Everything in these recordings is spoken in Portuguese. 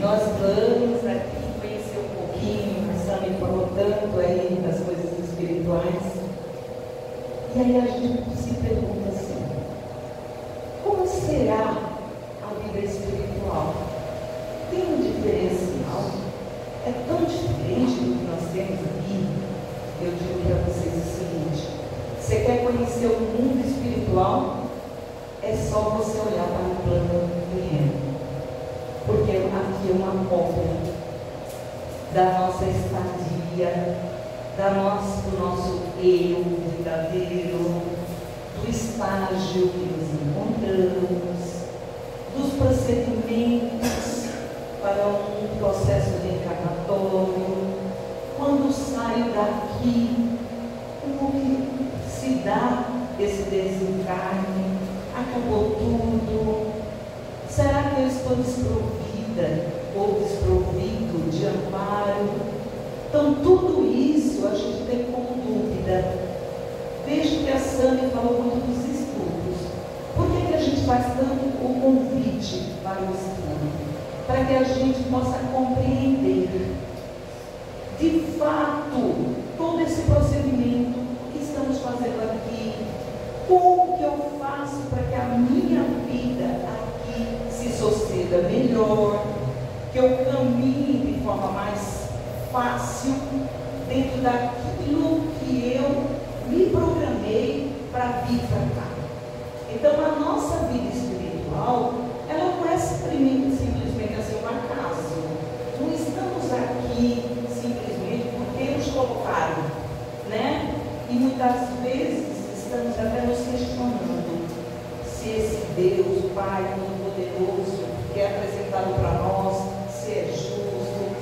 Nós vamos aqui conhecer um pouquinho, a Sami falou tanto aí das coisas espirituais, e aí a gente se pergunta assim, como será a vida espiritual? Tem um diferencial? É tão diferente do que nós temos aqui? Eu digo para vocês o seguinte, você quer conhecer o mundo espiritual? É só você olhar para o plano terreno. Porque aqui é uma cópia da nossa estadia, do nosso eu verdadeiro, do estágio que nos encontramos, dos procedimentos para um processo reencarnatório. Quando saio daqui, como que se dá esse desencarne? Acabou tudo? Será que eu estou desprovida ou desprovido de amparo? Então, tudo isso a gente tem como dúvida. Veja que a Sami falou muito dos estudos. Por que a gente faz tanto o convite para o estudo? Para que a gente possa compreender, de fato, todo esse procedimento que estamos fazendo aqui. Como que eu faço para que a minha vida aqui se suceda melhor, que eu caminhe de forma mais fácil dentro daquilo que eu me programei para vir para cá. Então a nossa vida espiritual, ela não é simplesmente assim um acaso. Não estamos aqui simplesmente porque nos colocaram, né? E muitas vezes estamos até nos questionando se esse Deus, Pai Todo-Poderoso, que é apresentado para nós, se é justo,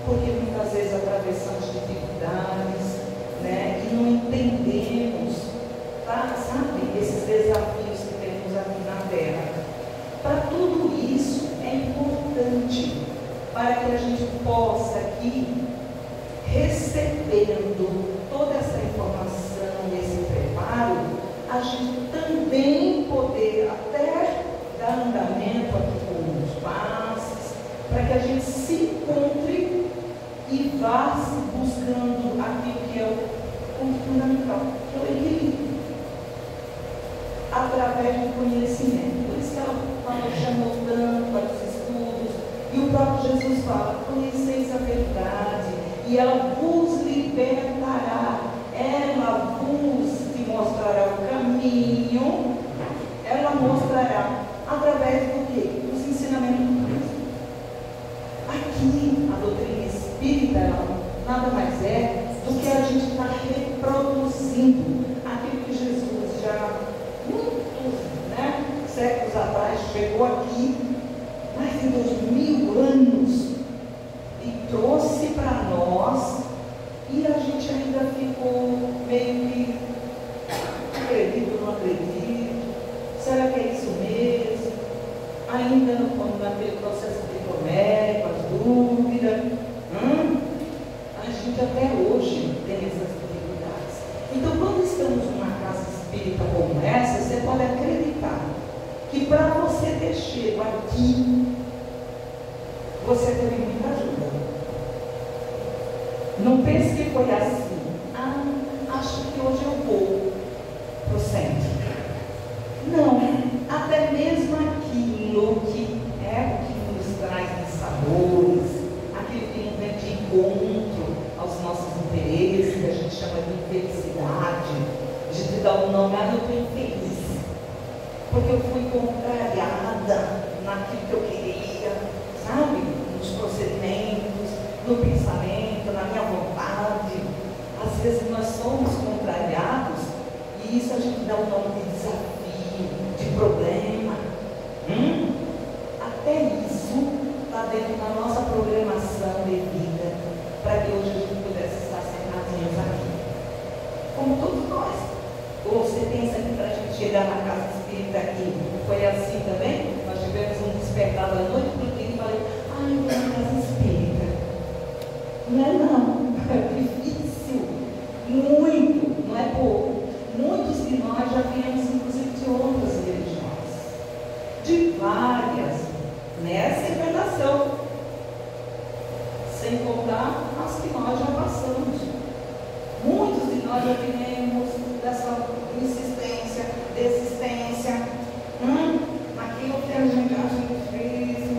porque muitas vezes atravessamos dificuldades, né? E não entendemos, tá? Sabe, esses desafios que temos aqui na Terra. Para tudo isso é importante para que a gente possa aqui, recebendo toda essa informação, esse preparo, a gente também poder até dar andamento aqui com os passos, para que a gente se encontre e vá se buscando aquilo que é o fundamental, que é o equilíbrio, através do conhecimento. Por isso que ela chamou tanto para os estudos, e o próprio Jesus fala, conheceis a verdade, e ela vos libertará, ela vos te mostrará o caminho, ela mostrará através do quê? Dos ensinamentos do Cristo. Aqui, a doutrina espírita, ela nada mais é do que a gente estar reproduzindo aquilo que Jesus já, muitos séculos atrás, chegou aqui, mais de 2000 anos, e trouxe para nós, e a gente ainda ficou meio que acredito, não acredito, será que é isso mesmo? Ainda naquele processo psicométrico, as dúvidas, a gente até hoje tem essas dificuldades. Então, quando estamos numa casa espírita como essa, você pode acreditar que para você ter chego aqui, você teve muita ajuda. Não pense que foi assim. Acho que hoje eu vou para o centro. Não, até mesmo aquilo que é o que nos traz de sabores, aquilo que nos vem de encontro aos nossos interesses, que a gente chama de felicidade, a gente dá um nome, eu estou infeliz, porque eu fui contrariada naquilo que eu queria, sabe? Nos procedimentos, no pensamento, na minha vontade. Às vezes nós somos contrariados e isso a gente dá um nome de desafio, de problema. Até isso está dentro da nossa programação de vida, para que hoje a gente pudesse estar sentadinhos aqui. Como todos nós. Ou você pensa que para a gente chegar na casa espírita aqui foi assim também? Nós tivemos um despertar da noite porque eu falei, eu vou na casa espírita. Não é não, é difícil, muito, não é pouco. Muitos de nós já viemos inclusive de outras religiões, de várias, nessa encarnação. fases que nós já passamos. Muitos de nós já viemos dessa insistência, desistência. Naquilo que a gente acha difícil.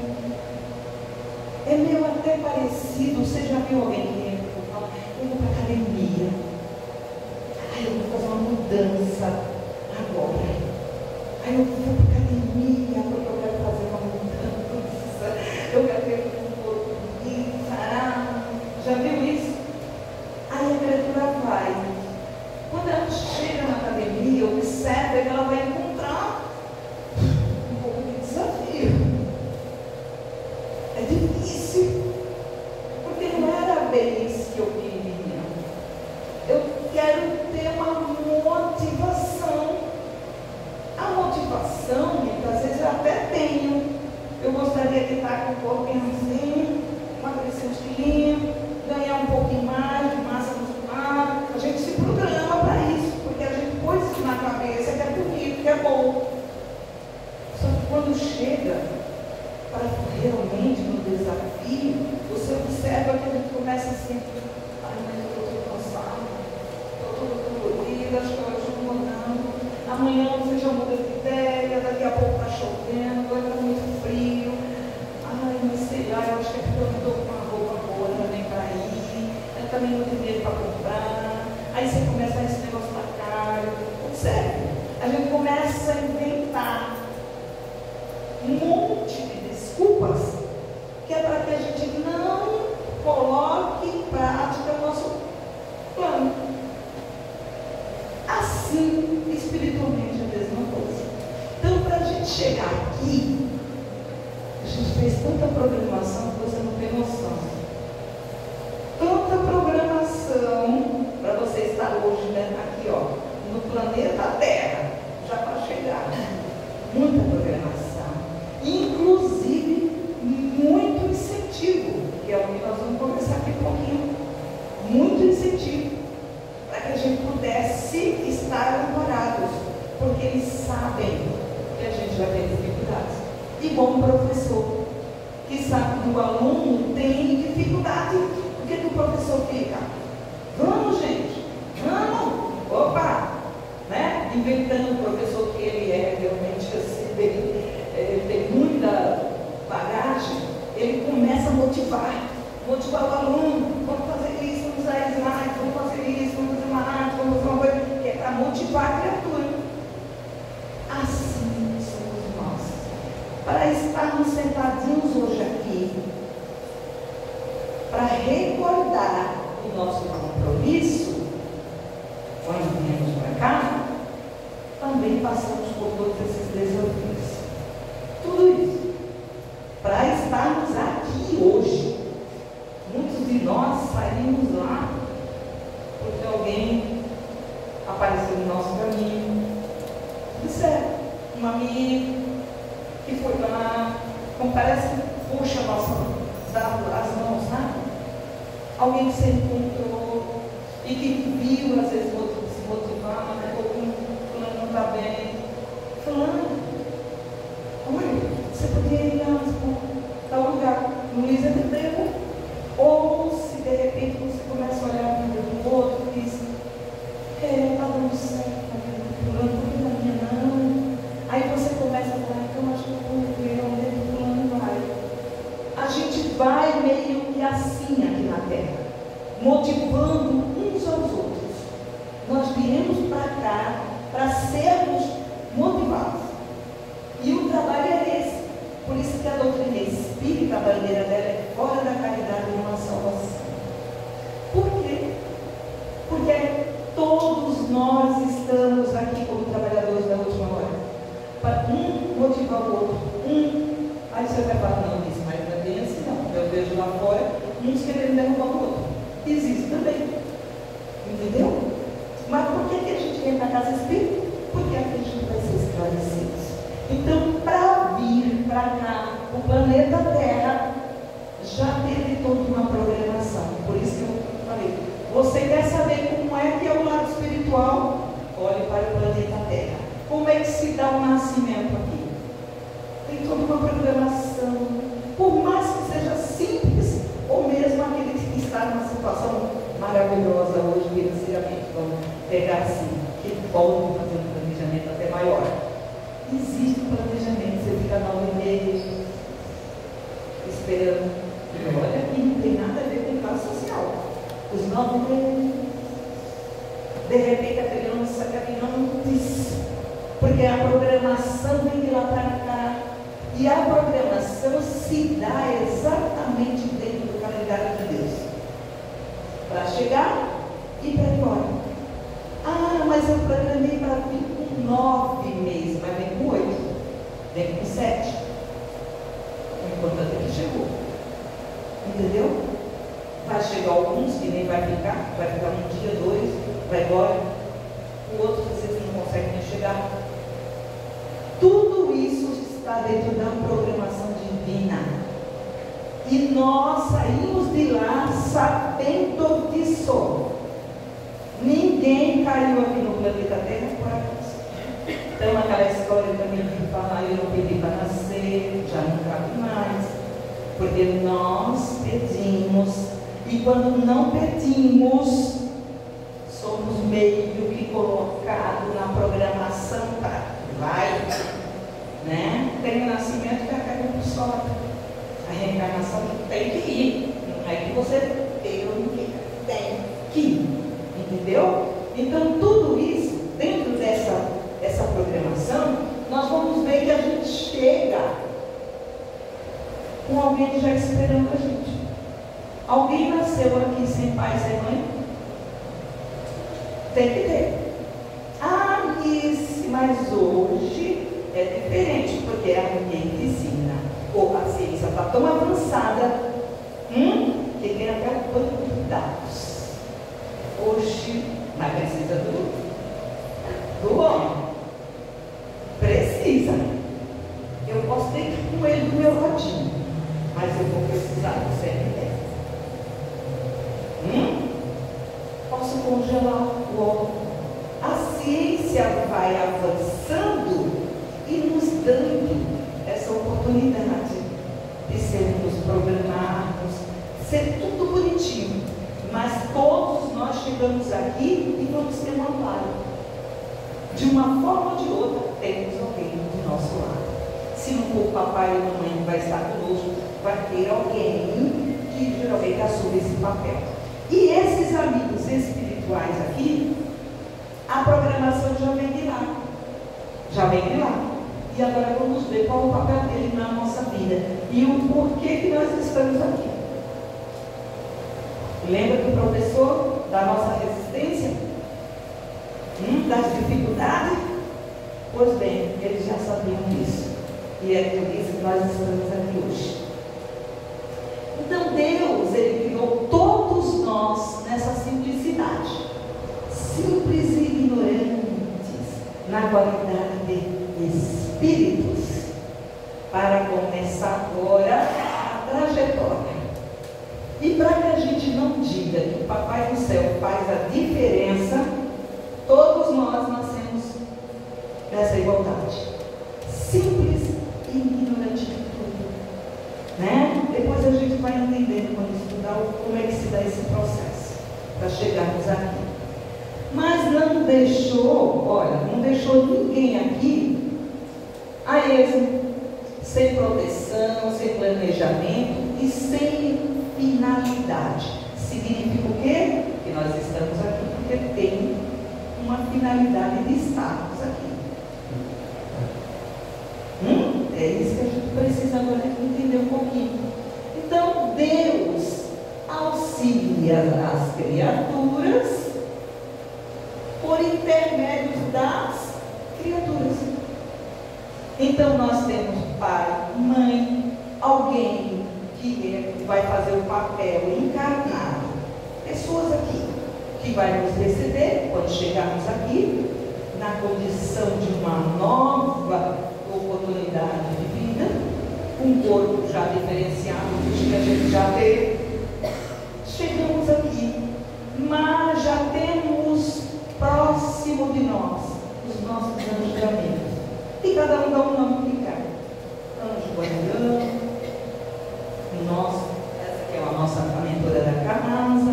É meio até parecido. Você já viu alguém que fala, eu vou para a academia. Ai, eu vou fazer uma mudança agora. Ai, eu vou para a academia porque eu quero fazer uma mudança. Eu quero ter um corpo bonito, sarado. Já viu isso? Aí a criatura vai. Quando ela chega na academia, observa que ela vai encontrar um pouco de desafio. É difícil, porque não era bem isso que eu queria. Eu quero ter uma motivação. A motivação, muitas vezes eu até tenho. Eu gostaria de estar com o corpinho assim, emagrecer uns quilinhos, ganhar um pouquinho mais de massa muscular. A gente se programa para isso, porque a gente pôs isso na cabeça que é bonito, que é bom. Só que quando chega para realmente no desafio, você observa que a gente começa assim, ai, mas eu estou cansado, estou toda dolorida, acho que hoje não vou não. Amanhã você já muda de ideia, daqui a pouco está chovendo, agora está muito frio. Ai, mas sei lá, eu acho que é porque eu não estou com uma roupa boa também para ir, eu também não tenho dinheiro para comprar. Aí você começa a esse negócio está caro. Observe, a gente começa a inventar um monte de desculpas que é para que a gente não coloque em prática o nosso plano. Assim, espiritualmente, a mesma coisa. Então, para a gente chegar aqui, a gente fez tanta programação que você não tem noção. Tanta programação para você estar hoje, né, aqui, ó, no planeta Terra, já para chegar. Muita programação. Inclusive, muito incentivo, que é o que nós vamos conversar aqui um pouquinho. Muito incentivo. Para que a gente pudesse estar amparados, porque eles sabem que a gente vai ter dificuldades. Igual um professor, que sabe que o aluno tem dificuldade, o que o professor fica? Vamos, gente, vamos, opa, né? Inventando o professor que ele é realmente assim, ele tem muita bagagem, ele começa a motivar o aluno, vamos fazer isso, vamos usar slide, vamos fazer isso, vamos fazer uma arte, vamos fazer uma coisa, que é para motivar a criatura. Assim somos nós. Para estarmos sentadinhos hoje aqui, para recordar o nosso compromisso, quando viemos para cá, também passamos por todos esses desafios. Tudo isso. Para estarmos aqui hoje. Muitos de nós saímos lá porque alguém apareceu no nosso caminho. Disseram, um amigo que foi lá, como parece que puxa as mãos, sabe? Alguém que você encontrou e que viu, às vezes, se motivar, né? Fulano não está bem. Fulano, olha, você podia ir lá para tal lugar. Luísa me deu. Ou se de repente você começa a olhar a vida do outro e diz, está dando certo a vida do fulano, por que na minha não? Aí você começa a falar, então acho que eu vou ver onde o fulano vai. A gente vai meio que assim aqui na Terra, motivando uns aos outros. Nós viemos para cá para sermos motivados. E o trabalho é esse. Por isso que a doutrina espírita, a bandeira dela é fora da caridade e uma salvação. Por quê? Porque todos nós estamos aqui como trabalhadores da última hora. Para um motivar o outro. Aí você vai falar, não, isso mas não é bem assim não. Eu vejo lá fora, uns querendo derrubar o outro. Existe também. Entendeu? Mas por que a gente vem para a casa espírita? Porque aqui a gente vai ser esclarecidos. Então, para vir para cá, o planeta Terra já teve toda uma programação. Por isso que eu falei, você quer saber como é que é o lado espiritual? Olhe para o planeta Terra. Como é que se dá o nascimento aqui? Tem toda uma programação. Por mais que seja simples, ou mesmo aquele que está numa situação pegar assim, que pode fazer um planejamento até maior. Existe um planejamento, você fica 9 meses esperando. E olha que não tem nada a ver com classe social. Os 9 meses, de repente a criança caminhando, porque a programação vem de lá para cá. E a programação se dá exatamente dentro do calendário de Deus. Para chegar e para ir embora. Ah, mas eu programei para vir com 9 meses, mas vem com 8, vem com 7. O importante é que chegou. Entendeu? Vai chegar alguns que nem vai ficar um dia, 2, vai embora. O outro vocês não conseguem nem chegar. Tudo isso está dentro da programação divina. E nós saímos de lá sabendo disso. Ninguém caiu aqui no planeta Terra por acaso. Então aquela história também de falar, eu não pedi para nascer, já não cabe mais. Porque nós pedimos, e quando não pedimos, somos meio que colocados na programação para vai, né? Tem o nascimento que acaba por sorte. A reencarnação tem que ir. Não é que você tem ou não tem que ir. Entendeu? Então tudo isso, dentro dessa programação, nós vamos ver que a gente chega com alguém já esperando a gente. Alguém nasceu aqui sem pai, sem mãe? Tem que ter. Ah, isso, mas hoje é diferente, porque a medicina ou a ciência está tão avançada que tem até banco de dados. Hoje, mas precisa do homem. Precisa. Eu posso ter com ele do meu ladinho, mas eu vou precisar do CNPJ. Posso congelar o homem. A ciência vai avançando e nos dando essa oportunidade de sermos programados, ser tudo bonitinho. Mas todos nós chegamos aqui e vamos ter um amparo. De uma forma ou de outra, temos alguém do nosso lado. Se não for o papai ou a mamãe que vai estar conosco, vai ter alguém que geralmente assume esse papel. E esses amigos espirituais aqui, a programação já vem de lá. Já vem de lá. E agora vamos ver qual é o papel dele na nossa vida. E o porquê que nós estamos aqui. Lembra do professor da nossa resistência? Das dificuldades? Pois bem, eles já sabiam disso. E é por isso que nós estamos aqui hoje. Então Deus, Ele criou todos nós nessa simplicidade. Simples e ignorantes na qualidade de espíritos. Para começar agora a trajetória. E para que a gente não diga que o Papai do Céu faz a diferença, todos nós nascemos nessa igualdade. Simples e ignorante de tudo. Né? Depois a gente vai entendendo quando estudar como é que se dá esse processo, para chegarmos aqui. Mas não deixou ninguém aqui a esmo, sem proteção, sem planejamento e sem finalidade. Significa o quê? Que nós estamos aqui porque tem uma finalidade de estarmos aqui. É isso que a gente precisa agora entender um pouquinho. Então, Deus auxilia as criaturas por intermédio das criaturas. Então, nós temos pai, mãe, alguém que vai fazer o papel encarnado. Pessoas aqui que vai nos receber quando chegarmos aqui, na condição de uma nova oportunidade de vida, um corpo já diferenciado do que a gente já teve. Chegamos aqui, mas já temos próximo de nós os nossos anjos de amigos. E cada um dá um nome que quer. Anjo guardião, essa que é a nossa mentora da casa,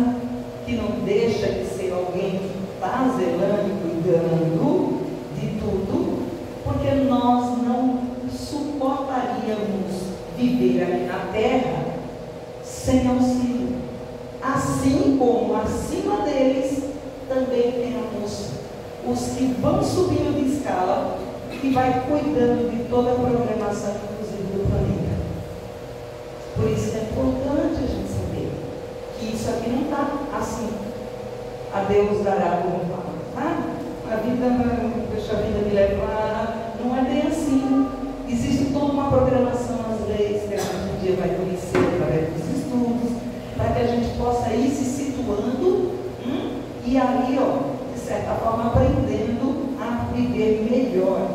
que não deixa de ser alguém que está zelando na terra sem auxílio. Assim como acima deles também temos os que vão subindo de escala e vai cuidando de toda a programação, inclusive do planeta. Por isso é importante a gente saber que isso aqui não está assim. A Deus dará como fala. A vida, deixa a vida me levar. Não é bem assim. Existe toda uma programação nas leis que a gente um dia vai conhecer através dos estudos, para que a gente possa ir se situando e aí, de certa forma, aprendendo a viver melhor.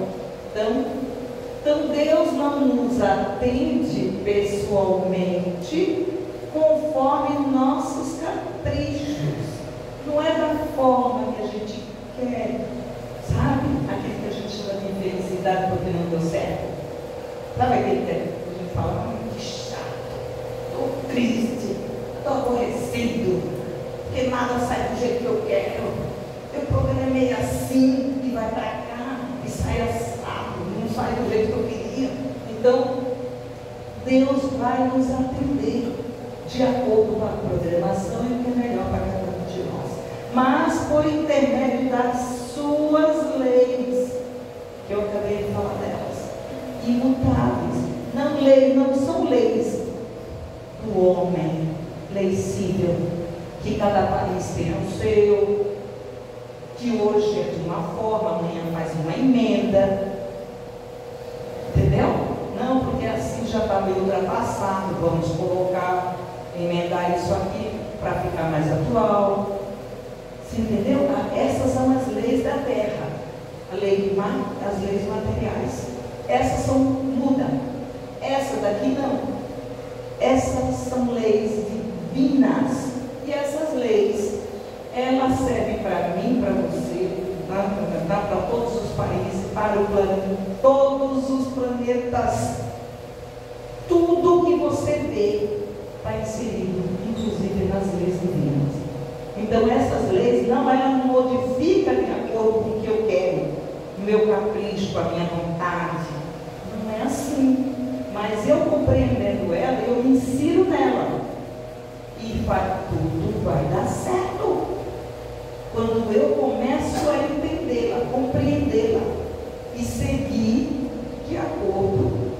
Então Deus não nos atende pessoalmente conforme nossos caprichos. Não é da forma que a gente quer, sabe? Aquele que a gente chama de infelicidade porque não deu certo. Sabe aquele que a gente fala, que chato, estou triste, estou aborrecido, porque nada sai do jeito que eu quero. Eu programei assim e vai para cá e sai assado, não sai do jeito que eu queria. Então, Deus vai nos atender de acordo com a programação e o que é melhor para cada um de nós. Mas por intermédio das suas leis, que eu acabei de falar delas, imutáveis. Não são leis do homem, leis civil, que cada país tem o seu, que hoje é de uma forma, amanhã faz uma emenda. Entendeu? Não, porque assim já está meio ultrapassado, vamos colocar, emendar isso aqui para ficar mais atual. Você entendeu? Essas são as leis da terra, as leis materiais. Essas mudam. Essa daqui não. Essas são leis divinas. E essas leis, elas servem para mim, para você, para todos os países, para o planeta, todos os planetas. Tudo que você vê está inserido, inclusive nas leis divinas. Então essas leis não, elas modificam de acordo com o que eu quero, o meu capricho, a minha vontade. Não é assim. Mas eu compreendendo ela, eu me insiro nela. E tudo vai dar certo. Quando eu começo a entendê-la, compreendê-la e seguir de acordo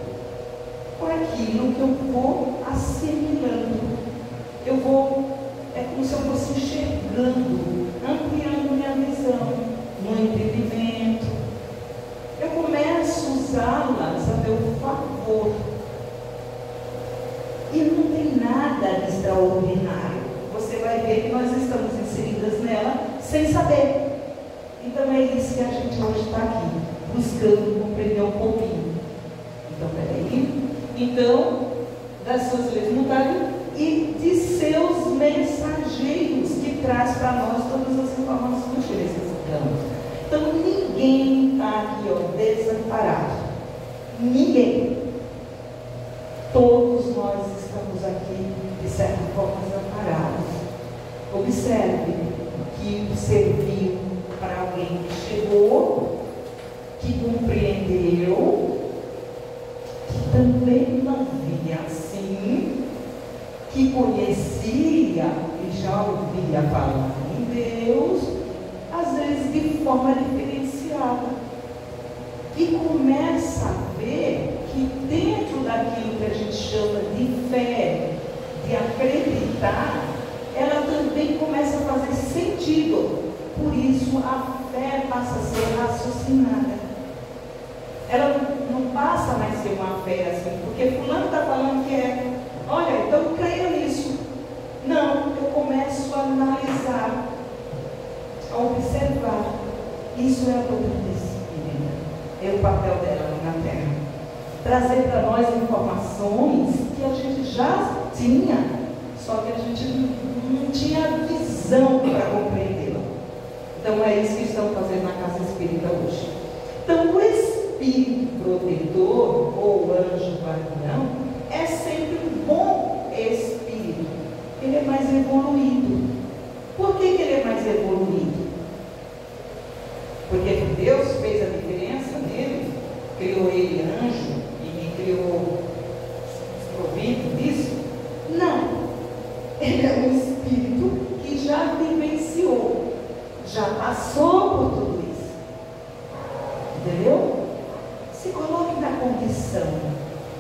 com aquilo que eu vou assimilando. É como se eu fosse enxergando, ampliando minha visão, no entendimento. Eu começo a usá-las a meu favor. E não tem nada de extraordinário. Você vai ver que nós estamos inseridas nela sem saber. Então é isso que a gente hoje está aqui, buscando compreender um pouquinho. Então, peraí. Então, das suas leis mutáveis e de seus mensageiros, que traz para nós todas as informações que necessitamos. Então, ninguém está aqui, desamparado. Ninguém. Todos nós estamos aqui, de certa forma, desamparados. Observe que serviu para alguém que chegou, que compreendeu, que também não via assim, que conhecia e já ouvia falar em Deus, às vezes de forma diferenciada. E começa a ver que dentro daquilo que a gente chama de fé, de acreditar, ela também começa a fazer sentido. Por isso a fé passa a ser raciocinada. Ela não passa mais a ser uma fé assim, porque fulano está falando que é, olha, então creia nisso. Não, eu começo a analisar, a observar. Isso é a doutrina espírita. É o papel dela na Terra. Trazer para nós informações que a gente já tinha, só que a gente não tinha visão para compreendê-la. Então é isso que estão fazendo na Casa Espírita hoje. Então o Espírito protetor, ou anjo guardião, é sempre um bom espírito. Ele é mais evoluído. Por que ele é mais evoluído? Porque Deus fez a diferença nele, criou ele anjo e me criou desprovido ele é um espírito que já vivenciou, já passou por tudo isso. Entendeu? Se coloque na condição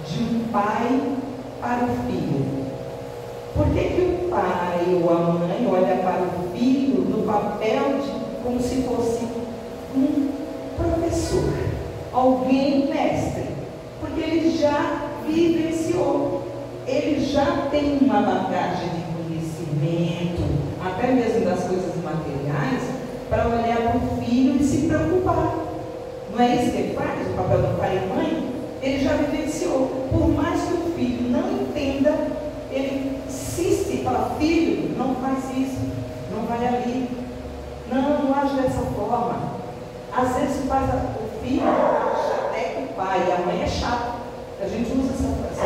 de um pai para o filho. Por que o pai ou a mãe olha para o filho no papel de como se fosse um professor, alguém mestre? Porque ele já vivenciou, ele já tem uma bagagem de conhecimento, até mesmo das coisas materiais, para olhar para o filho e se preocupar. Não é isso que ele faz, o papel do pai e mãe? Ele já vivenciou. Por mais que o filho não entenda, ele insiste e fala: filho, não faz isso, não vai ali, não age dessa forma. Às vezes o filho acha até que o pai e a mãe é chato. A gente usa essa frase: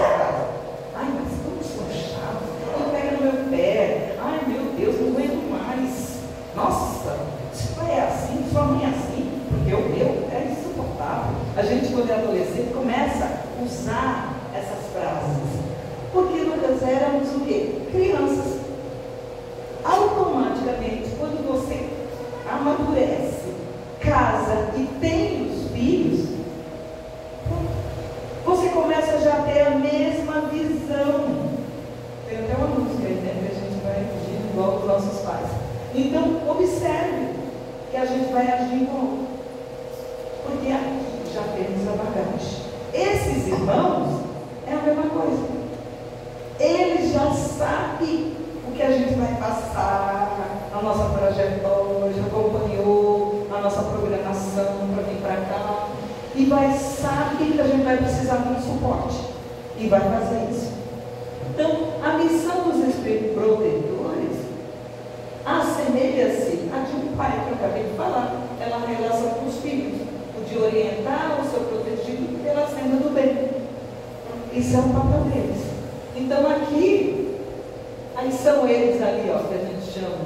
ai, mas como sou chato, ele pega no meu pé, ai meu Deus, não aguento mais, nossa, se pai é assim, sua mãe é assim, porque o meu é insuportável. A gente, quando é adolescente, começa a usar essas frases, porque nós éramos o quê? Crianças. Automaticamente, quando você amadurece, casa e tem os filhos, você começa já a ter a mesma visão. Tem até uma música aí, né, que a gente vai agir igual os nossos pais. Então, observe que a gente vai agir igual, porque aqui já temos a bagagem. Esses irmãos é a mesma coisa. Eles já sabem o que a gente vai passar, a nossa trajetória, já acompanhou a nossa programação para vir para cá, e sabe que a gente vai precisar de um suporte, e vai fazer isso. Então, a missão dos espíritos protetores assemelha-se a de um pai, que eu acabei de falar, ela relação com os filhos, o de orientar o seu protegido pela senda do bem. Isso é o papel deles. Então aqui, aí são eles ali, ó, que a gente chama,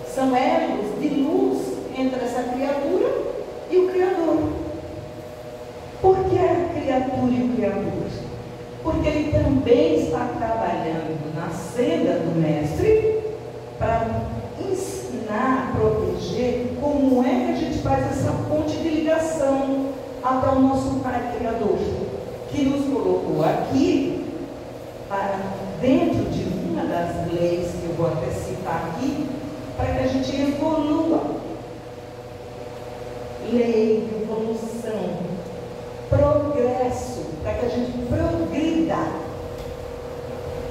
são elos de luz entre essa criatura e o Criador. Por que a criatura e o Criador? Porque ele também está trabalhando na senda do Mestre para ensinar, proteger como é que a gente faz essa ponte de ligação até o nosso Pai Criador, que nos colocou aqui para dentro de uma das leis, que eu vou até citar aqui, para que a gente evolua. Lei, evolução, progresso, para que a gente progrida.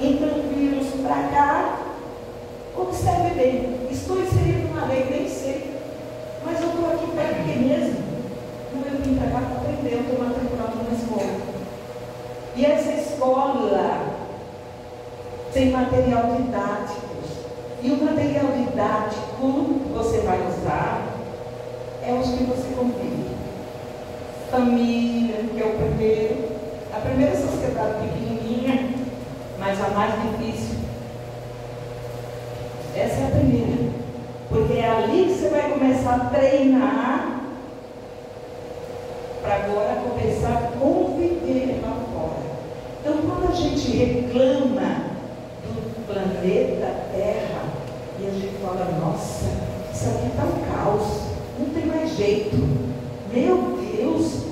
Então, vimos para cá, observe bem, estou inserido numa lei, nem sei, mas eu estou aqui para quê mesmo? Não, eu vim para cá para aprender, eu estou matriculado numa escola. E essa escola tem material didático. E o material didático você vai usar é os que você convive. Família, que é o primeiro. A primeira sociedade pequenininha, mas a mais difícil. Essa é a primeira. Porque é ali que você vai começar a treinar para agora começar a conviver lá fora. Então, quando a gente reclama do planeta Terra e a gente fala: nossa, isso aqui está um caos, não tem mais jeito. Meu Deus,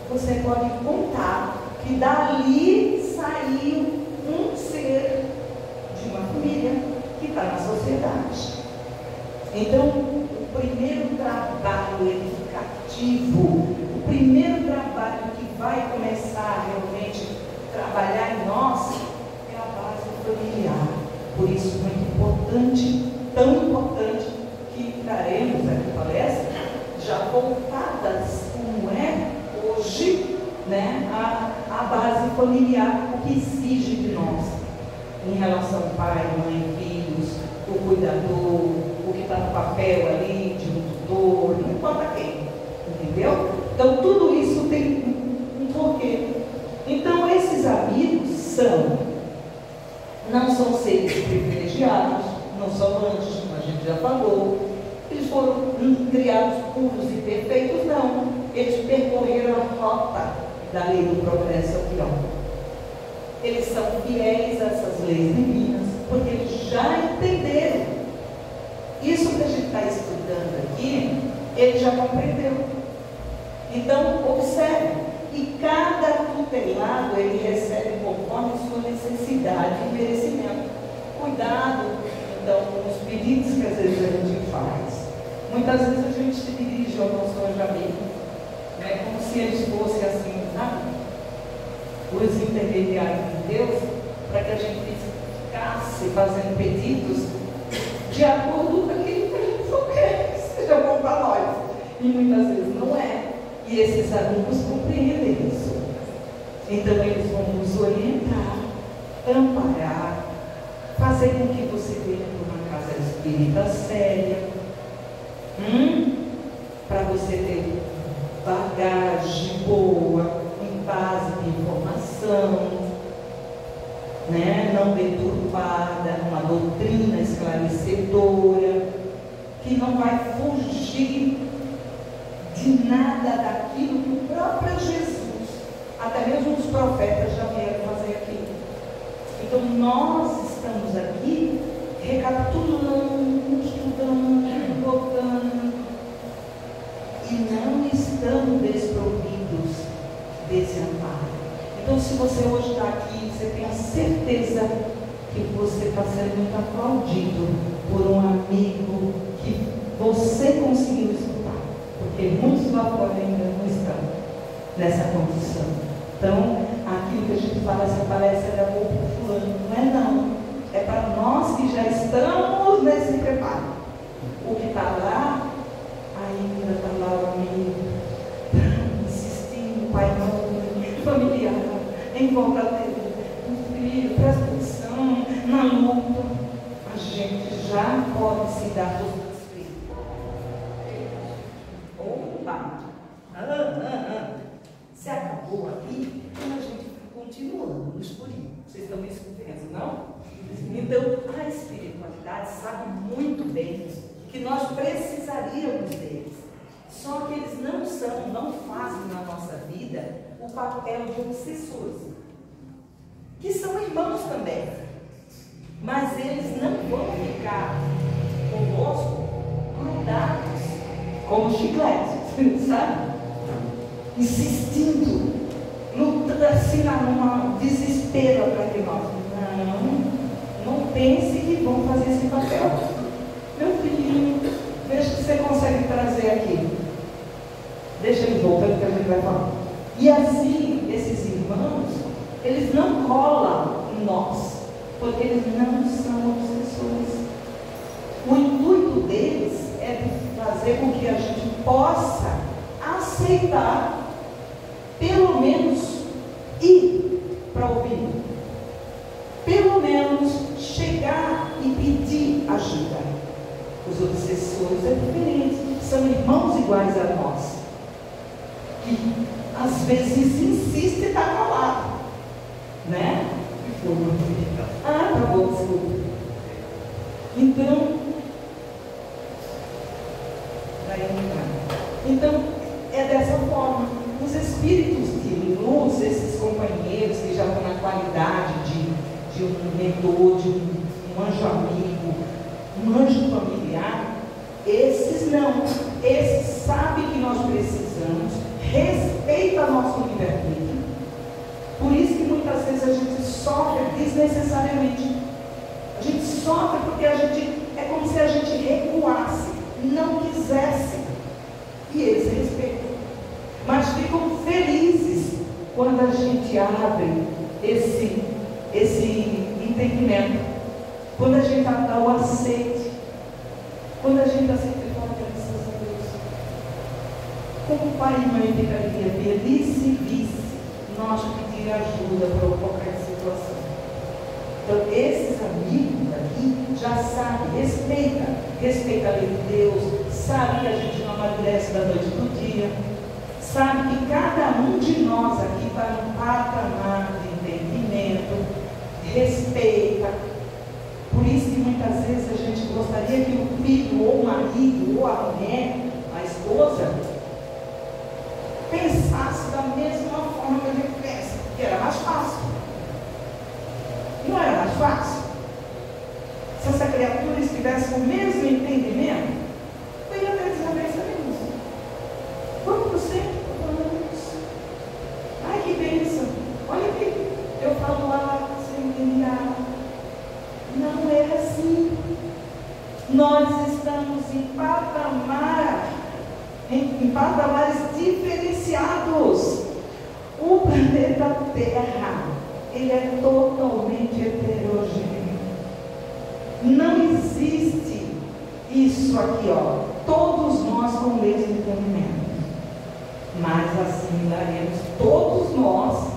você pode contar que dali saiu um ser de uma família que está na sociedade. Então, o primeiro trabalho edificativo, o primeiro trabalho que vai começar realmente a trabalhar em nós é a base familiar. Por isso, muito importante, tão importante, que daremos aqui palestra já voltadas como é hoje, né, a base familiar, o que exige de nós em relação ao pai, mãe, filhos, o cuidador, o que está no papel ali de um tutor, não importa quem, entendeu? Então tudo isso tem um porquê. Então esses amigos não são seres privilegiados, não são anjos, como a gente já falou. Eles foram criados puros e perfeitos, não. Eles percorreram a rota da lei do progresso aqui, ó. Eles são fiéis a essas leis divinas, porque eles já ele já compreendeu. Então, observe, e cada tutelado ele recebe conforme sua necessidade e merecimento. Cuidado, então, com os pedidos que às vezes a gente faz. Muitas vezes a gente se dirige ao nosso amigo, né, como se eles fossem assim, sabe? Os intermediários de Deus, para que a gente ficasse fazendo pedidos de acordo com aquilo que a gente só quer que seja bom para nós. E muitas vezes não é. E esses amigos compreendem isso. Então eles vão nos orientar, amparar, fazer com que você venha para uma casa espírita séria, para você ter bagagem boa, em base de informação, né? Não deturpada, uma doutrina esclarecedora, que não vai fugir de nada daquilo que o próprio Jesus, até mesmo os profetas já vieram fazer aqui. Então nós estamos aqui recapitulando, estudando, voltando, e não estamos desprovidos desse amparo. Então, se você hoje está aqui, você tem a certeza que você está sendo muito aplaudido por um amigo que você conseguiu escutar, porque muitos lá fora ainda não estão nessa condição. Então, aquilo que a gente fala, essa palestra é amor por fulano, não é não. É para nós que já estamos nesse preparo. O que está lá, ainda está lá o amigo, insistindo, pai, mãe, familiar, em volta dele, um filho, presta atenção, na luta, a gente já pode se dar os espíritos. Opa! Se acabou aqui, então a gente continuando no escurinho. Vocês estão me escutando, não? Então, a espiritualidade sabe muito bem que nós precisaríamos deles. Só que eles não fazem na nossa vida o papel de obsessores, que são irmãos também. Mas eles não vão ficar conosco grudados como chiclete, sabe? Insistindo, lutando assim, num desespero para que nós. Não pense que vão fazer esse papel. Meu filhinho, veja se você consegue trazer aqui. Deixa ele voltando que a gente vai falar. E assim, esses irmãos, eles não colam em nós, porque eles não são obsessores. O intuito deles é de fazer com que a gente possa aceitar, pelo menos ir para ouvir, pelo menos chegar e pedir ajuda. Os obsessores é diferente, são irmãos iguais a nós, que às vezes insiste em estar calado, né? Tá bom, desculpa. Então, é dessa forma. Os espíritos de luz, esses companheiros que já estão na qualidade de um mentor, de um anjo amigo, um anjo familiar, esses não. Esses sabem que nós precisamos, respeitam nosso livre-arbítrio. Por isso que muitas vezes a gente sofre desnecessariamente. A gente sofre porque é como se a gente recuasse, não quisesse. E eles respeitam. Mas ficam felizes quando a gente abre esse entendimento. Quando a gente dá o aceite. Quando a gente aceita e fala, graças a Deus. Como pai e mãe ficaria feliz se visse nós pedir ajuda para qualquer situação. Então, esses amigos aqui já sabem, respeita a lei de Deus, sabe que a gente não amadurece da noite para o dia, sabe que cada um de nós aqui está num patamar de entendimento, respeita. Por isso que muitas vezes a gente gostaria que o filho, ou o marido, ou a mulher, a esposa, pensasse da mesma forma que a gente pensa, que era mais fácil. Não era mais fácil? Se essa criatura estivesse com o mesmo entendimento, não ia ter desavença nenhuma. Nós estamos em patamares diferenciados. O planeta Terra, ele é totalmente heterogêneo. Não existe isso aqui, ó. Todos nós com o mesmo entendimento. Mas assimilaremos todos nós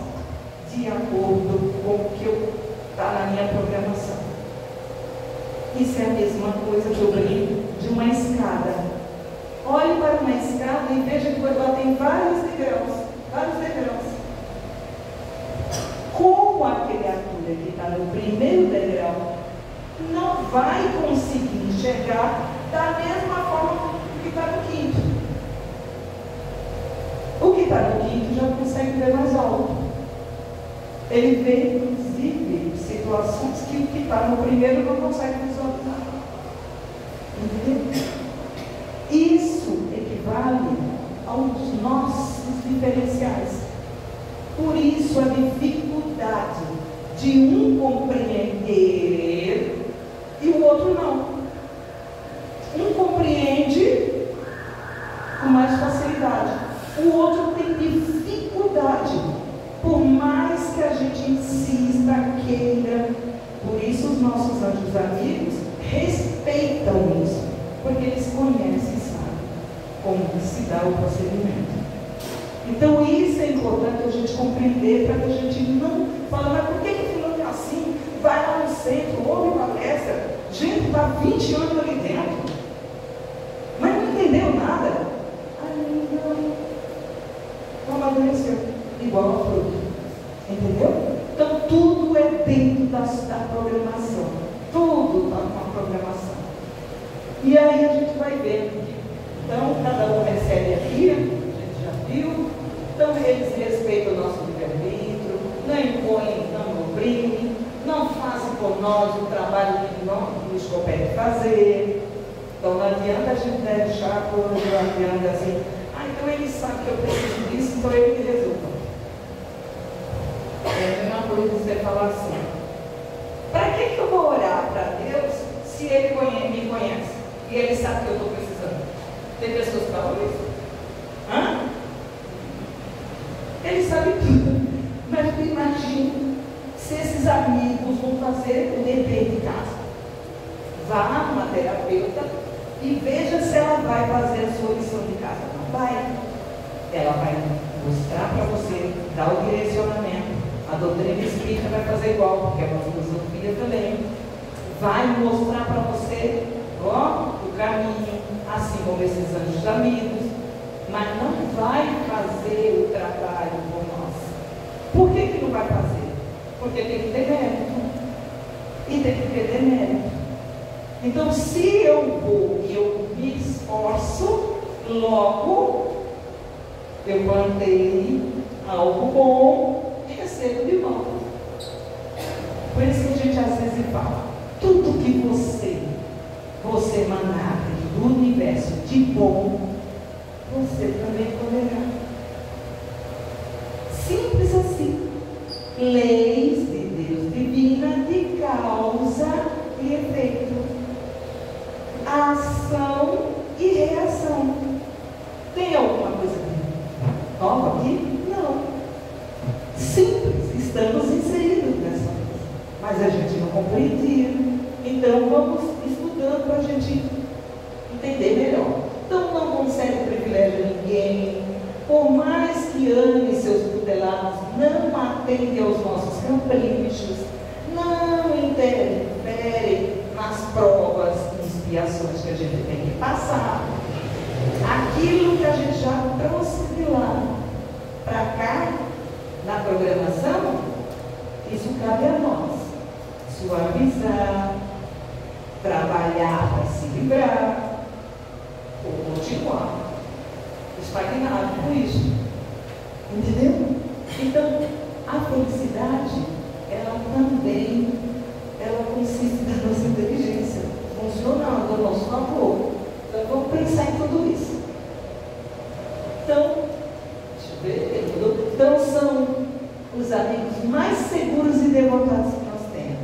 de acordo com o que está na minha programação. Isso é a mesma coisa que eu brinco de uma escada. Olhe para uma escada e veja que ela tem vários degraus. Como a criatura que está no primeiro degrau não vai conseguir enxergar da mesma forma que está no quinto. O que está no quinto já consegue ver mais alto. Ele vê, inclusive, situações que o que está no primeiro não consegue visualizar. Entendeu? Isso equivale aos nossos diferenciais. Por isso, a dificuldade de um compreender e o outro não. Um compreende com mais facilidade, o outro tem dificuldade, por mais que a gente insista, queira. Por isso os nossos anjos amigos respeitam isso, porque eles conhecem e sabem como se dá o procedimento. Então isso é importante a gente compreender, para que a gente não fale, mas por que fulano é assim? Vai lá no centro, ouve palestra, gente está 20 anos ali dentro, mas não entendeu nada. Não amadureceu, igual ao fruto. Entendeu? Então tudo é dentro da programação. Tudo está com a programação. E aí a gente vai ver. Então, cada um recebe aqui, a gente já viu. Então eles respeitam o nosso livre-arbítrio, não impõem, não obriguem, não fazem por nós o trabalho que não nos compete fazer. Então não adianta a gente deixar por não adianta assim, então ele sabe que eu preciso disso, então ele me resolve. É a mesma coisa que você falar assim, para que eu vou orar para Deus se Ele me conhece e Ele sabe que eu estou precisando? Tem pessoas que falam isso. Ele sabe tudo, mas tu imagina se esses amigos vão fazer o dever de casa. Vá numa terapeuta e veja se ela vai fazer a sua lição de casa. Não vai. Ela vai mostrar para você, dar o direcionamento. A doutrina espírita vai fazer igual, porque é uma filosofia também. Vai mostrar para você, o caminho, assim como esses anjos amigos, mas não vai fazer o trabalho por nós. Por que não vai fazer? Porque tem que ter mérito. E tem que ter demérito. Então, se eu vou e eu me esforço, logo eu plantei algo bom e recebo de volta. Por isso que a gente às vezes fala, tudo que você emanar do universo de bom, você também poderá. Simples assim. Leis de Deus divina de causa e efeito. Ação e reação. Tem alguma coisa nova aqui? Não. Simples, estamos inseridos nessa coisa. Mas a gente não compreendia. Então vamos estudando para a gente entender melhor. Então não concede privilégio a ninguém. Por mais que ame seus tutelados, não atende aos nossos caprichos, não interfere nas provas e expiações que a gente tem que passar. Aquilo que a gente já trouxe de lá para cá, na programação, isso cabe a nós. Suavizar, trabalhar para se livrar, ou continuar estagnado com isso. Entendeu? Então, a felicidade, ela também, consiste da nossa inteligência, funcionando a nosso favor. Então, vamos pensar em tudo isso. Então, deixa eu ver. Então, são os amigos mais seguros e devotados que nós temos.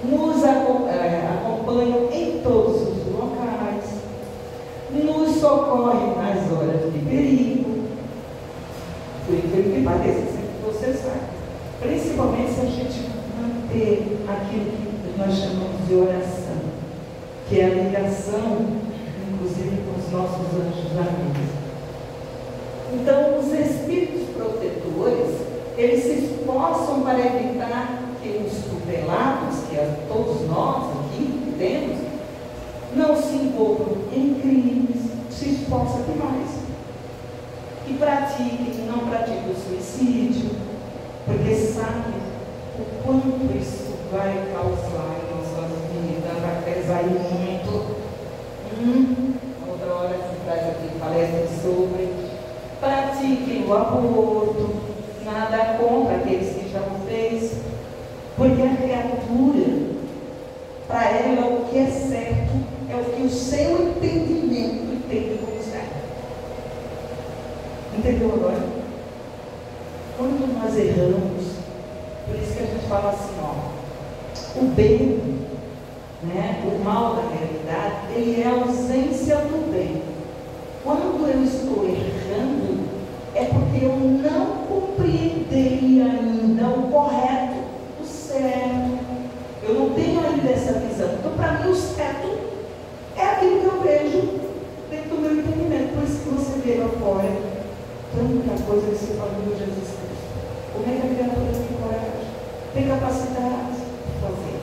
Nos acompanham em todos os socorre nas horas de perigo. Por incrível que pareça, sempre você sabe. Principalmente se a gente manter aquilo que nós chamamos de oração, que é a ligação, inclusive, com os nossos anjos amigos. Então, os espíritos protetores, eles se esforçam para evitar que os tutelados, que todos nós aqui temos, não se envolvam em crimes, se esforçam demais. Que pratiquem, não pratiquem o suicídio, porque sabe o quanto isso vai causar em nossas vidas, vai pesar muito. Outra hora se traz aqui palestra sobre. Pratiquem o aborto, nada contra aqueles que já o fez, porque a criatura, para ela o que é certo é o que o seu entendimento entende como certo. Entendeu agora? Quando nós erramos, por isso que a gente fala assim, ó, o bem, né, o mal da realidade, ele é a ausência do bem. Quando eu estou errando, é porque eu não compreendi ainda o correto, o certo. Eu não tenho ainda essa visão. Então, para mim, o certo é aquilo que eu vejo dentro do meu entendimento. Por isso que você vê lá fora tanta coisa que você fala, meu Jesus Cristo. Como é que a criatura tem coragem, tem capacidade de fazer?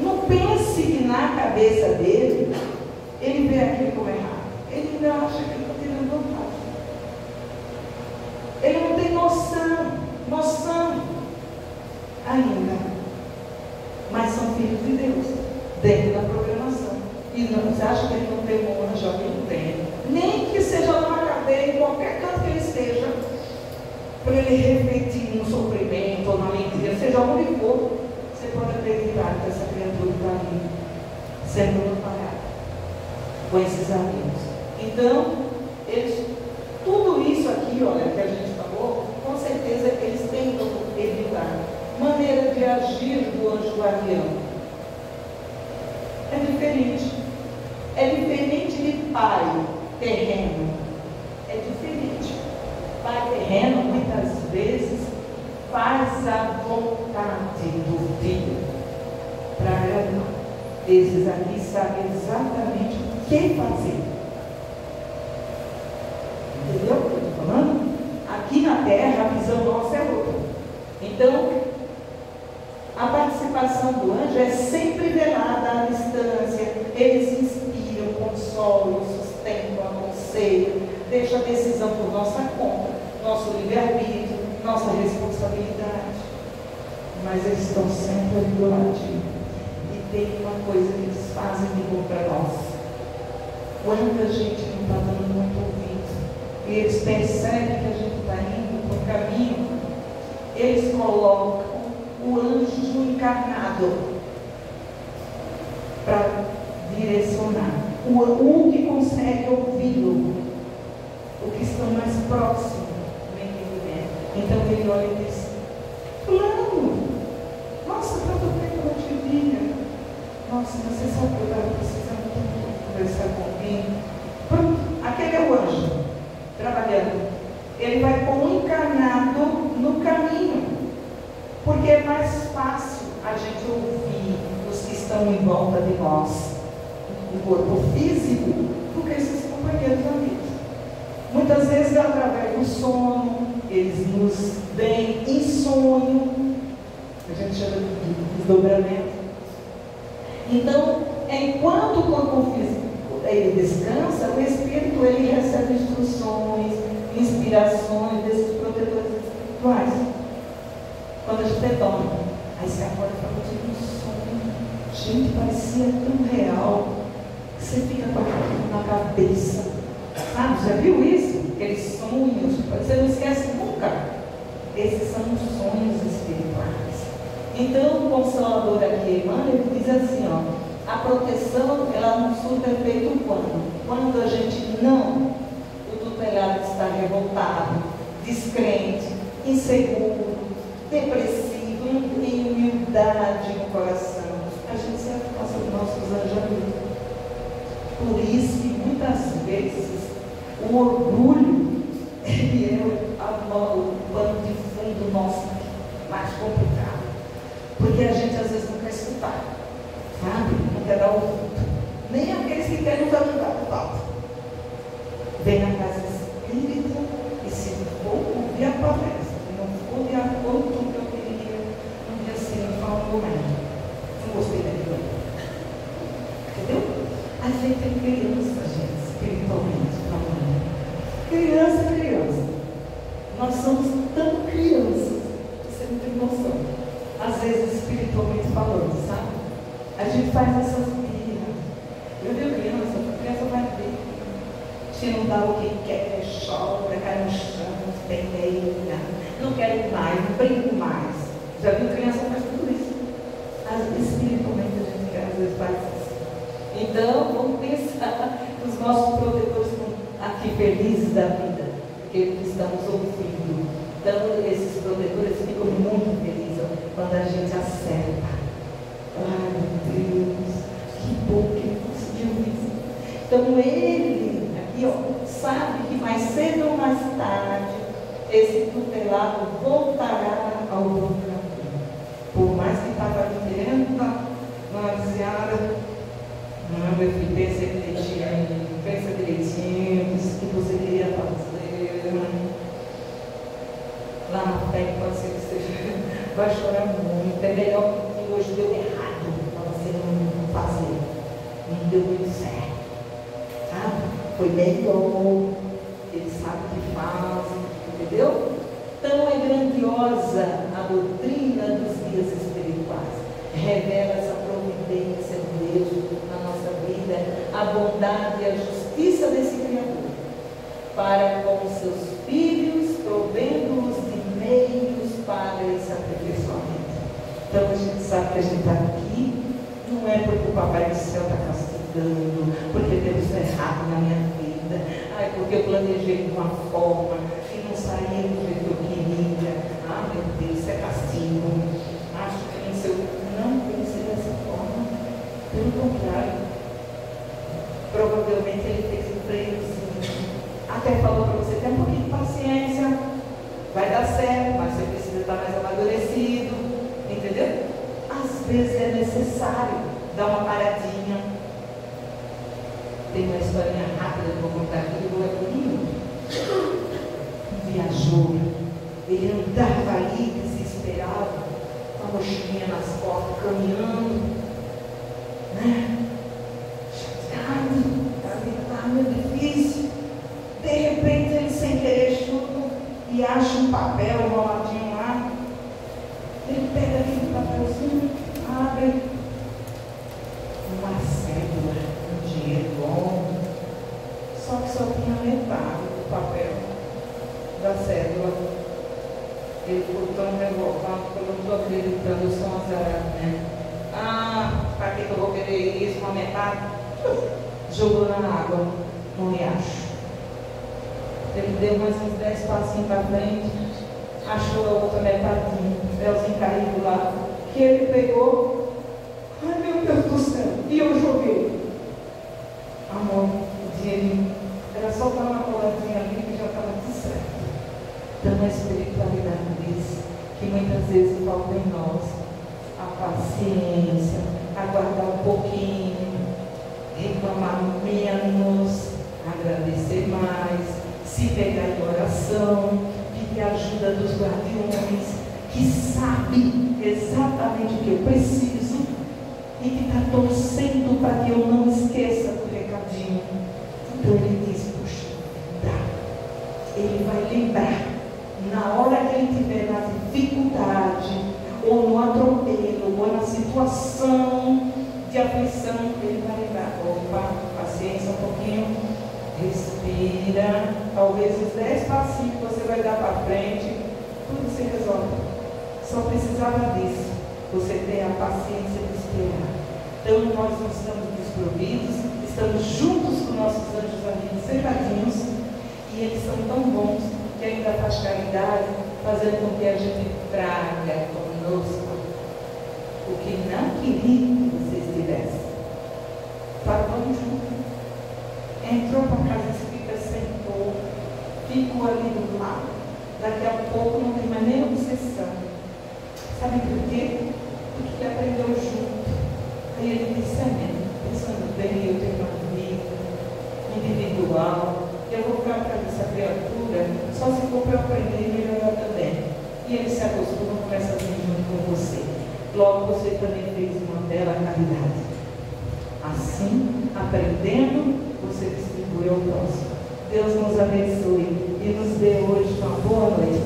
Não pense que na cabeça dele, ele vê aquilo como errado. Ele ainda acha que ele está tendo vantagem. Ele não tem noção ainda. Mas são filhos de Deus, dentro da programação. E não, você acha que ele não tem um anjo? Ele não tem. Nem que seja numa cadeia, em qualquer canto que ele esteja, para ele refletir no sofrimento ou na alegria, seja onde for, você pode acreditar que essa criatura está ali, sendo amparada com esses amigos. Então, tudo isso aqui, olha, que a gente falou, com certeza eles tentam evitar. Maneira de agir do anjo guardião é diferente. É diferente de pai terreno. É diferente. Pai terreno, muitas vezes, faz a vontade do filho para agradar. Esses aqui sabem exatamente o que fazer. Entendeu o que eu estou falando? Aqui na Terra, a visão nossa é outra. Então, a participação do anjo é sempre velada à distância. Eles inspiram, consolam, sustentam, aconselham, deixam a decisão por nossa conta, nosso livre-arbítrio, nossa responsabilidade. Mas eles estão sempre ali do ladinho. E tem uma coisa que eles fazem de bom para nós. Quanta gente não está dando muito ouvido, e eles percebem que a gente está indo por um caminho, eles colocam o anjo encarnado para direcionar. O que consegue ouvi-lo, o que estão mais próximos do entendimento. Então ele olha e diz: fulano, nossa, tanto tempo eu não te via. Nossa, você sabe que eu estava precisando tanto conversar comigo. Pronto, aquele é o anjo trabalhando. Ele vai pôr um encarnado no caminho, porque é mais fácil a gente ouvir os que estão em volta de nós, no corpo físico, do que esses companheiros amigos. Muitas vezes, através do sono, eles nos veem em sonho, a gente chama de desdobramento. Então, enquanto o corpo físico ele descansa, o espírito ele recebe instruções, inspirações desses protetores espirituais. Quando a gente dorme, aí você acorda e fala: eu tive um sonho, gente, parecia tão real, que você fica com aquilo na cabeça. Ah, já viu isso? Aqueles sonhos, você não esquece nunca. Esses são os sonhos espirituais. Então, o Consolador aqui, Emmanuel, ele diz assim, ó: a proteção, ela não surge efeito quando? Quando a gente não, o tutelado está revoltado, descrente, inseguro, depressivo, em humildade no coração. A gente se afasta dos nossos anjos. Por isso que muitas vezes O orgulho, ele é o pano de fundo nosso mais complicado. Porque a gente às vezes não quer escutar, sabe? Não quer dar ouvido. Nem aqueles que querem nos ajudar por falta. Vem na casa espírita e se for ouvir a palestra, se não for ouvir a conta que eu queria, um dia assim, eu falo um momento. Não gostei daquilo. Entendeu? A gente é criança, gente, espiritualmente falando. Criança. Nós somos tão crianças, você não tem noção. Às vezes, espiritualmente falando, sabe? A gente faz essas birras. Eu vi criança, a criança vai ver. Se não dá o que quer, chora, cai no chão, peneira. Não quero mais, não brinco mais. Já viu criança faz tudo isso? Espiritualmente a gente às vezes faz isso. Então, vamos pensar que os nossos protetores estão aqui felizes da vida, porque estamos ouvindo. Então, esses protetores ficam muito felizes quando a gente acerta. Ai, meu Deus, que bom que ele conseguiu isso. Então, ele, aqui, ó, sabe que mais cedo ou mais tarde, esse tutelado voltará ao bom caminho. Por mais que estava querendo uma desviada, não, meu filho, pensa direitinho, diz o que você queria fazer. Lá na fé pode ser que você vai chorar muito. É melhor que hoje deu errado para você não fazer. Não deu muito certo. Sabe? Foi melhor. Ele sabe o que faz. Entendeu? Então é grandiosa a doutrina dos guias espirituais. Revela essa providência de Deus na nossa vida, a bondade e a justiça desse Criador, para com seus filhos, provendo-os de meios para esse aperfeiçoamento. Então a gente sabe que a gente está aqui, não é porque o Papai do Céu está castigando, porque deu errado na minha vida, porque eu planejei de uma forma e não saía do jeito que eu queria. Meu Deus, isso é castigo. Acho que não sei, não pensei dessa forma. Pelo contrário, provavelmente ele fez um freiozinho. Até falou para você, tem um pouquinho de paciência, vai dar certo, mas você precisa estar mais amadurecido, entendeu? Às vezes é necessário dar uma paradinha. Tem uma historinha rápida que eu vou contar aqui, do Econinho. Um viajou, ele andava ali desesperado, com a mochilinha nas costas, caminhando, né? Chateado, a vida estava meio difícil. De repente ele sem querer chuta e acha um papel enroladinho lá. Ele pega aquele papelzinho, abre uma cédula, um dinheiro bom, só que só tinha metade do papel da cédula. Ele ficou tão revoltado que eu não estou acreditando, eu sou um azarado, né? Para que eu vou querer isso, uma metade? Jogou na água, no riacho. Ele deu mais uns 10 passinhos para frente, achou a outra metadinha, um papelzinho caído lá, que ele pegou. Ai, meu Deus do céu! E eu joguei. Amor, o dinheirinho era só dar uma coladinha ali que já estava tudo certo. Então a espiritualidade diz que muitas vezes falta em nós a paciência, aguardar um pouquinho, reclamar menos, agradecer mais, se pegar em oração, pedir ajuda dos guardiões, que sabe exatamente o que eu preciso e que está torcendo para que eu não esqueça do recadinho. Então ele diz, puxa, ele vai lembrar, na hora que ele estiver na dificuldade, ou no atropelo, ou na situação de aflição, ele vai lembrar, opa, paciência um pouquinho, respira, talvez os 10 passinhos que você vai dar para frente, tudo se resolve. Só precisava disso, você ter a paciência de esperar. Então nós não estamos desprovidos, estamos juntos com nossos anjos amigos cercadinhos, e eles são tão bons que ainda faz caridade, fazendo com que a gente traga conosco o que não queria que você estivesse. Falamos junto. Entrou para a casa espírita, sentou, Daqui a pouco não tem mais nem obsessão. Sabe por quê? Porque ele aprendeu junto. Aí ele disse, amém, pensando bem, eu tenho uma vida individual, eu vou ficar para essa criatura, só se for para aprender e melhorar também. E ele se acostuma, começa a vir junto com você. Logo você também fez uma bela caridade. Assim, aprendendo, você distribui ao próximo. Deus nos abençoe e nos dê hoje uma boa noite.